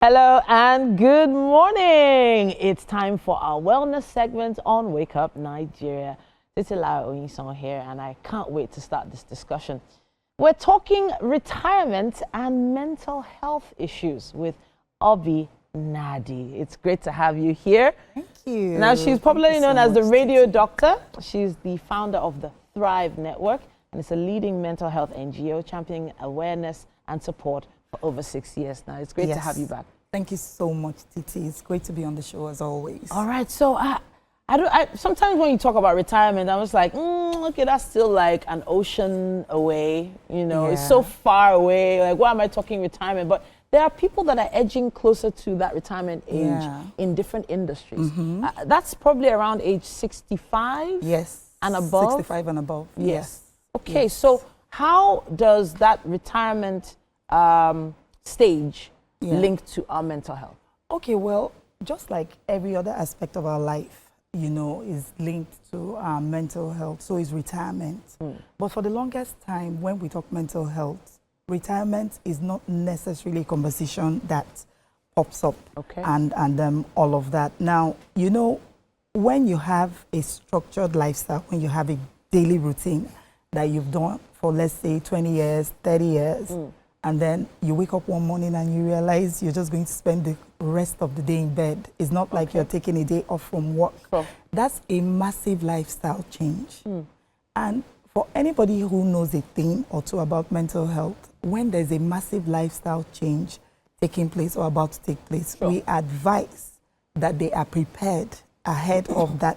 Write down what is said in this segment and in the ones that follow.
Hello and good morning. It's time for our wellness segment on Wake Up Nigeria. Titila Oyinson here, and I can't wait to start this discussion. We're talking retirement and mental health issues with Abby Nadi. It's great to have you here. Thank you. Now, she's popularly known as the Radio Doctor. She's the founder of the Thrive Network, and it's a leading mental health NGO championing awareness and support for over 6 years now. It's great to have you back. Thank you so much, Titi. It's great to be on the show as always. All right. So sometimes when you talk about retirement, I was like, okay, that's still like an ocean away. You know, it's so far away. Like, why am I talking retirement? But there are people that are edging closer to that retirement age in different industries. That's probably around age 65? Yes. And above? 65 and above. Yes. Okay. Yes. So how does that retirement stage link to our mental health? Okay, well, just like every other aspect of our life, you know, is linked to our mental health, so is retirement. But for the longest time, when we talk mental health, retirement is not necessarily a conversation that pops up and all of that. Now, you know, when you have a structured lifestyle, when you have a daily routine that you've done for, let's say, 20 years, 30 years, and then you wake up one morning and you realize you're just going to spend the rest of the day in bed. It's not like you're taking a day off from work. That's a massive lifestyle change. And for anybody who knows a thing or two about mental health, when there's a massive lifestyle change taking place or about to take place, we advise that they are prepared ahead of that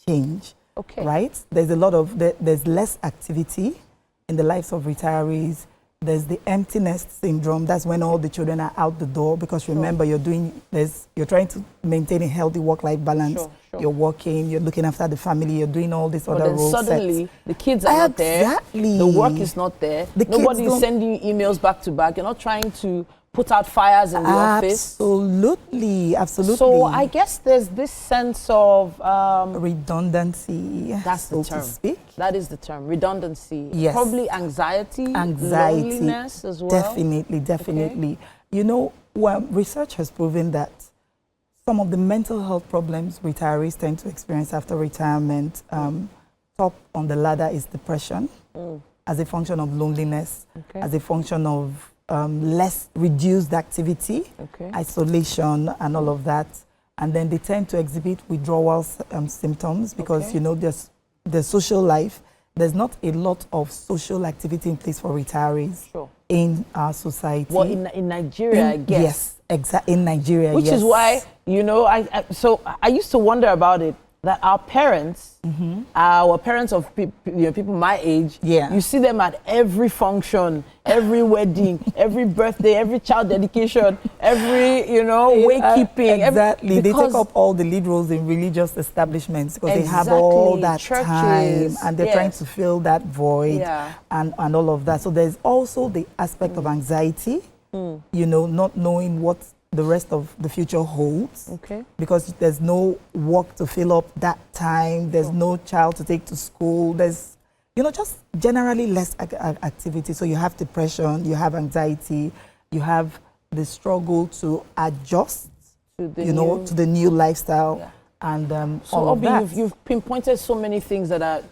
change. Right? There's a lot of, there's less activity in the lives of retirees. There's the empty nest syndrome. That's when all the children are out the door, because remember, you're trying to maintain a healthy work-life balance. You're working, you're looking after the family, you're doing all these other roles. Suddenly, the kids are not there. The work is not there. Nobody is sending you emails back to back. You're not trying to put out fires in the office. Absolutely. So I guess there's this sense of redundancy. That's the term. To speak. That is the term. Redundancy. Yes. Probably anxiety, loneliness as well. Definitely. You know, research has proven that some of the mental health problems retirees tend to experience after retirement, top on the ladder is depression, as a function of loneliness, as a function of less reduced activity, isolation, and all of that. And then they tend to exhibit withdrawal symptoms because, you know, there's the social life. There's not a lot of social activity in place for retirees in our society. Well, in Nigeria, I guess. Yes, exactly. In Nigeria, Which is why, you know, I used to wonder about it, that our parents, our parents of people my age, you see them at every function, every wedding, every birthday, every child dedication, every, you know, waykeeping. Exactly. They take up all the lead roles in religious establishments because they have all that time and they're trying to fill that void and all of that. So there's also the aspect of anxiety, you know, not knowing what the rest of the future holds, because there's no work to fill up that time, there's no child to take to school, there's, you know, just generally less activity. So you have depression, you have anxiety, you have the struggle to adjust, to the new lifestyle, and all of that. You've pinpointed so many things that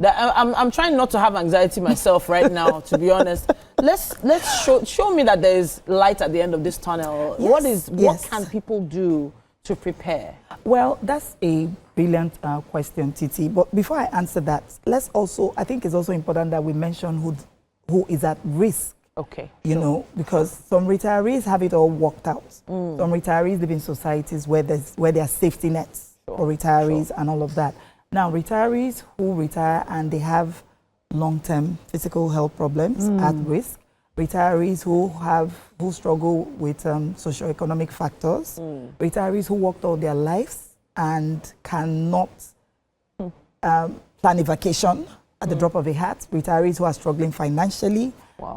I'm trying not to have anxiety myself right now, to be honest. Let's show me that there is light at the end of this tunnel. What can people do to prepare? Well, that's a brilliant question, Titi. But before I answer that, I think it's also important that we mention who is at risk. You know, because some retirees have it all worked out. Some retirees live in societies where there are safety nets for retirees and all of that. Now, retirees who retire and they have long-term physical health problems at risk, retirees who struggle with socioeconomic factors, retirees who worked all their lives and cannot plan a vacation at the drop of a hat, retirees who are struggling financially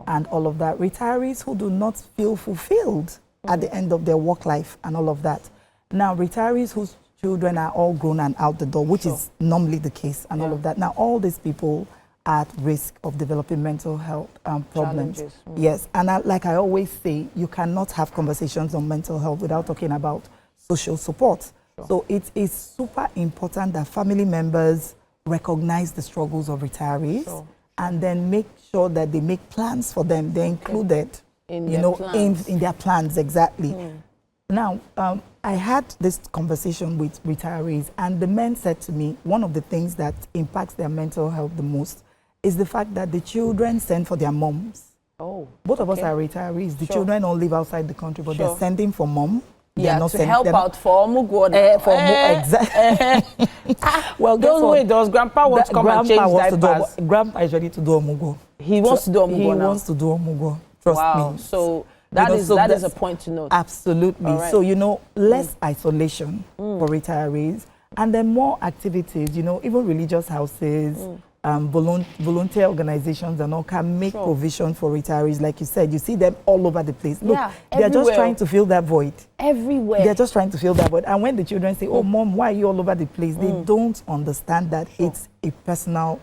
and all of that, retirees who do not feel fulfilled at the end of their work life and all of that. Now, retirees whose children are all grown and out the door, which is normally the case and all of that. Now, all these people at risk of developing mental health problems. Challenges. Yes, and like I always say, you cannot have conversations on mental health without talking about social support. Sure. So it is super important that family members recognize the struggles of retirees, Sure. and then make sure that they make plans for them. They're included, In you their know, plans. in their plans, exactly. Now, I had this conversation with retirees, and the men said to me, one of the things that impacts their mental health the most is the fact that the children send for their moms. Oh, Both of us are retarees. The Sure. children all live outside the country, but Sure. they're sending for mom. Yeah, not to help out for Omugwo. Exactly. Well, guess Those what? way, does grandpa want to come and change diapers? Grandpa is ready to do Omugo. He wants to do Omugwo He now. wants to do Omugo. Trust Wow. me. So that You know, is so that is a that's- point to note. Absolutely. All right. So, you know, less isolation for retirees, and then more activities, you know, even religious houses, volunteer organizations and all can make Sure. provision for retirees. Like you said, you see them all over the place. Look, Yeah, they're just everywhere. trying to fill that void. Everywhere. They're just trying to fill that void. And when the children say, oh, mom, why are you all over the place? They don't understand that it's a personal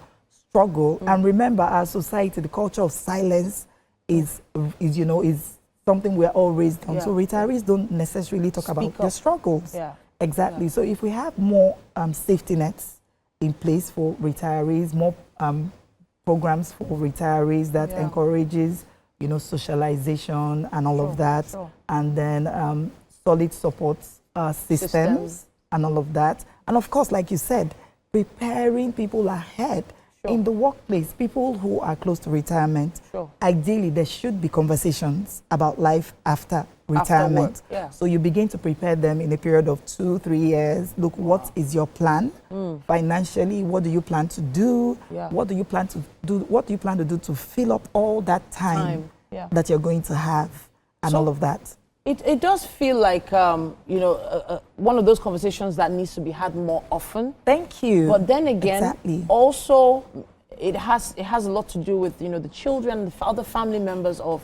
struggle. And remember, our society, the culture of silence is you know, is something we're all raised on. Yeah. So retirees don't necessarily talk about Speak their up. struggles. Yeah. Exactly. So if we have more safety nets in place for retirees, more programs for retirees that Yeah. encourages, you know, socialization and all of that, sure. and then solid support systems and all of that. And of course, like you said, preparing people ahead in the workplace, people who are close to retirement. Sure. Ideally, there should be conversations about life after retirement. work, yeah. So you begin to prepare them in a period of 2-3 years. Look, what is your plan financially? What do you plan to do? Yeah. What do you plan to do? What do you plan to do to fill up all that time. Yeah. that you're going to have, and So- all of that? It does feel like, you know, one of those conversations that needs to be had more often. Thank you. But then again, Exactly. also, it has a lot to do with, you know, the children, the other family members of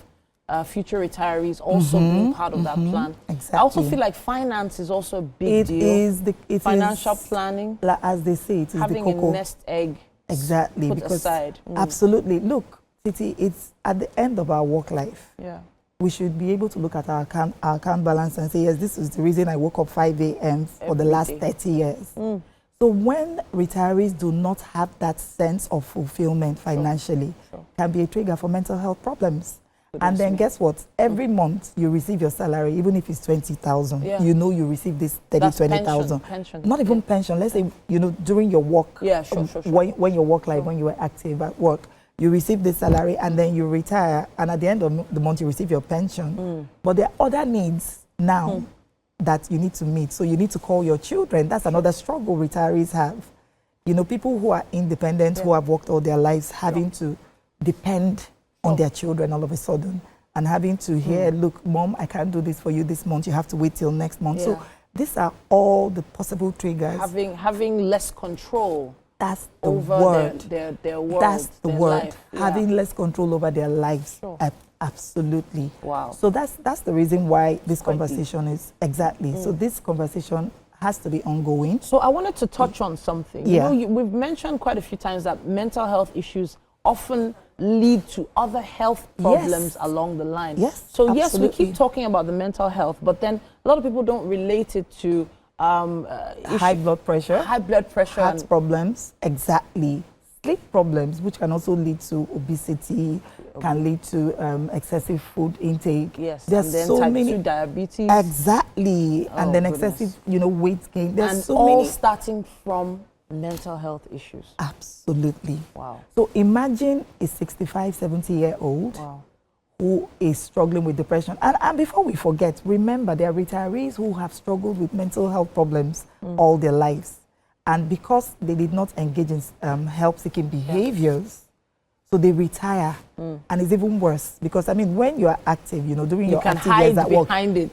future retirees also being part of that plan. I also Exactly. feel like finance is also a big It deal. is the Financial planning, like, as they say, it is having the a cocoa. nest egg Exactly, put because aside. absolutely. Look, Titi, it's at the end of our work life. Yeah. We should be able to look at our account balance and say, yes, this is the reason I woke up 5 a.m. for the Every last day. 30 years. So when retirees do not have that sense of fulfillment financially, can be a trigger for mental health problems. And then guess what? Every month you receive your salary, even if it's 20,000. Yeah. You know you receive this 30, That's 20,000. pension. Not even pension. Let's say, you know, during your work, Yeah, sure. when your work life, when you were active at work, you receive this salary and then you retire, and at the end of the month you receive your pension. But there are other needs now that you need to meet. So you need to call your children. That's another struggle retirees have. You know, people who are independent, who have worked all their lives, having to depend on their children all of a sudden, and having to hear, look, mom, I can't do this for you this month. You have to wait till next month. So Yeah. these are all the possible triggers. Having less control That's the over word. their world. That's the their word. life. Yeah. Having less control over their lives. Sure. Absolutely. Wow. So that's the reason why this quite conversation is exactly. So this conversation has to be ongoing. So I wanted to touch on something. Yeah. You know, we've mentioned quite a few times that mental health issues often lead to other health problems along the line. Yes, So yes, we absolutely. keep talking about the mental health, but then a lot of people don't relate it to High blood pressure, high blood pressure, heart and problems, exactly. Sleep problems, which can also lead to obesity, can lead to excessive food intake. yes, There's and then so type many 2 diabetes, exactly, and Oh, then goodness. excessive, you know, weight gain. There's and so all many. starting from mental health issues. Absolutely. Wow. So imagine a 65, 70-year-old Wow. who is struggling with depression. And before we forget, remember, there are retirees who have struggled with mental health problems all their lives. And because they did not engage in help-seeking behaviors, so they retire. And it's even worse because, I mean, when you are active, you know, during You your can active hide years at work, behind it.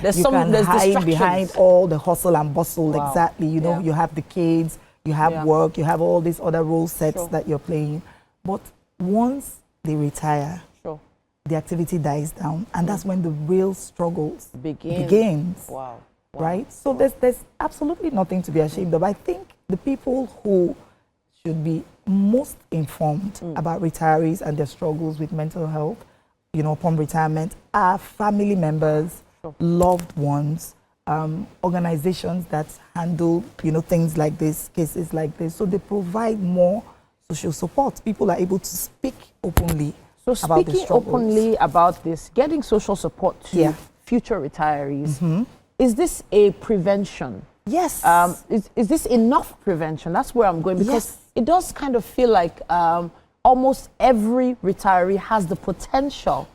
There's you can there's hide distractions. behind all the hustle and bustle. Wow. Exactly. You know, Yeah. you have the kids, you have Yeah. work, you have all these other role sets Sure. that you're playing. But once they retire, Sure. the activity dies down, and that's when the real struggles begins. Wow. Right? So there's absolutely nothing to be ashamed of. I think the people who should be most informed about retirees and their struggles with mental health, you know, upon retirement, are family members, loved ones, organizations that handle, you know, things like this, cases like this. So they provide more social support. People are able to speak openly about the struggles. So speaking openly about this, getting social support to future retirees, is this a prevention? Yes. Is this enough prevention? That's where I'm going, because it does kind of feel like almost every retiree has the potential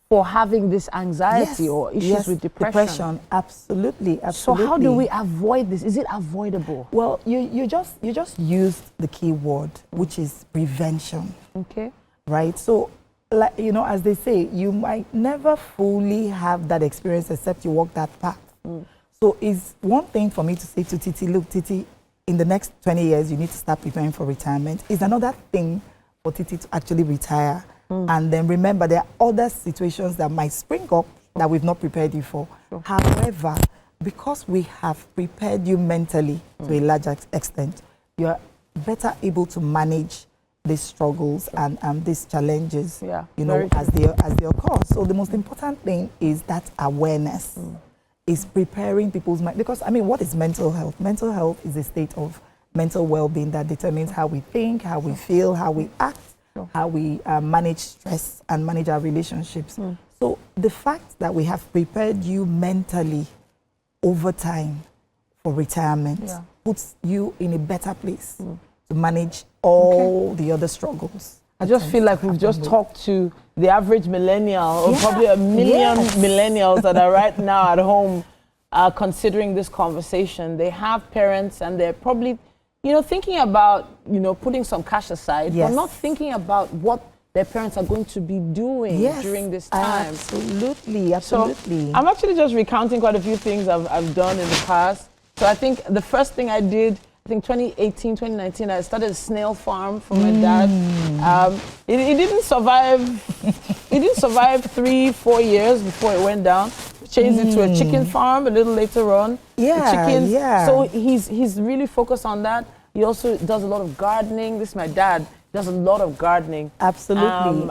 for having this anxiety or issues with depression. Absolutely. So how do we avoid this? Is it avoidable? Well, you just used the key word, which is prevention. Okay. Right? So, like, you know, as they say, you might never fully have that experience except you walk that path. So it's one thing for me to say to Titi, look, Titi, in the next 20 years, you need to start preparing for retirement. It's another thing for Titi to actually retire. And then remember, there are other situations that might spring up that we've not prepared you for. However, because we have prepared you mentally to a large extent, you're better able to manage these struggles and these challenges, you know, as they occur. So the most important thing is that awareness, is preparing people's mind. Because, I mean, what is mental health? Mental health is a state of mental well-being that determines how we think, how we feel, how we act, how we manage stress and manage our relationships. So the fact that we have prepared you mentally over time for retirement puts you in a better place to manage all the other struggles. I just feel like we've just talked to the average millennial, or probably a million millennials that are right now at home considering this conversation. They have parents and they're probably, you know, thinking about, you know, putting some cash aside, but not thinking about what their parents are going to be doing during this time. Absolutely. So I'm actually just recounting quite a few things I've done in the past. So I think the first thing I did, I think 2018, 2019, I started a snail farm for my dad. It didn't survive. It didn't survive 3-4 years before it went down. Changed it to a chicken farm a little later on. Chickens. So he's really focused on that. He also does a lot of gardening. This is my dad. Does a lot of gardening. Absolutely.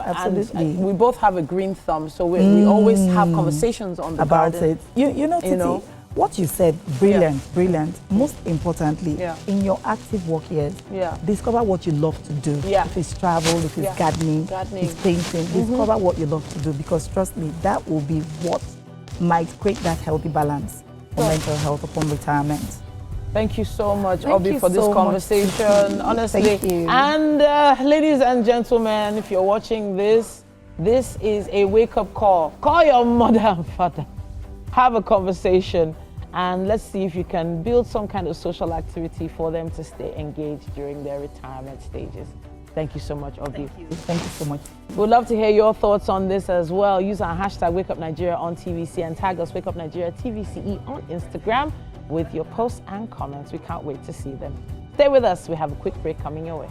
And we both have a green thumb, so we always have conversations on the garden. You know, Titi, what you said, brilliant. Most importantly, in your active work years, discover what you love to do. If it's travel, if it's gardening, if it's painting, discover what you love to do, because trust me, that will be what might create that healthy balance for mental health upon retirement. Thank you so much, Abby, for this conversation. Honestly. Thank you. And ladies and gentlemen, if you're watching this, this is a wake-up call. Call your mother and father. Have a conversation, and let's see if you can build some kind of social activity for them to stay engaged during their retirement stages. Thank you so much, Abby. Thank you so much. We'd love to hear your thoughts on this as well. Use our hashtag WakeUpNigeria on TVC and tag us WakeUpNigeria TVCE on Instagram with your posts and comments. We can't wait to see them. Stay with us. We have a quick break coming your way.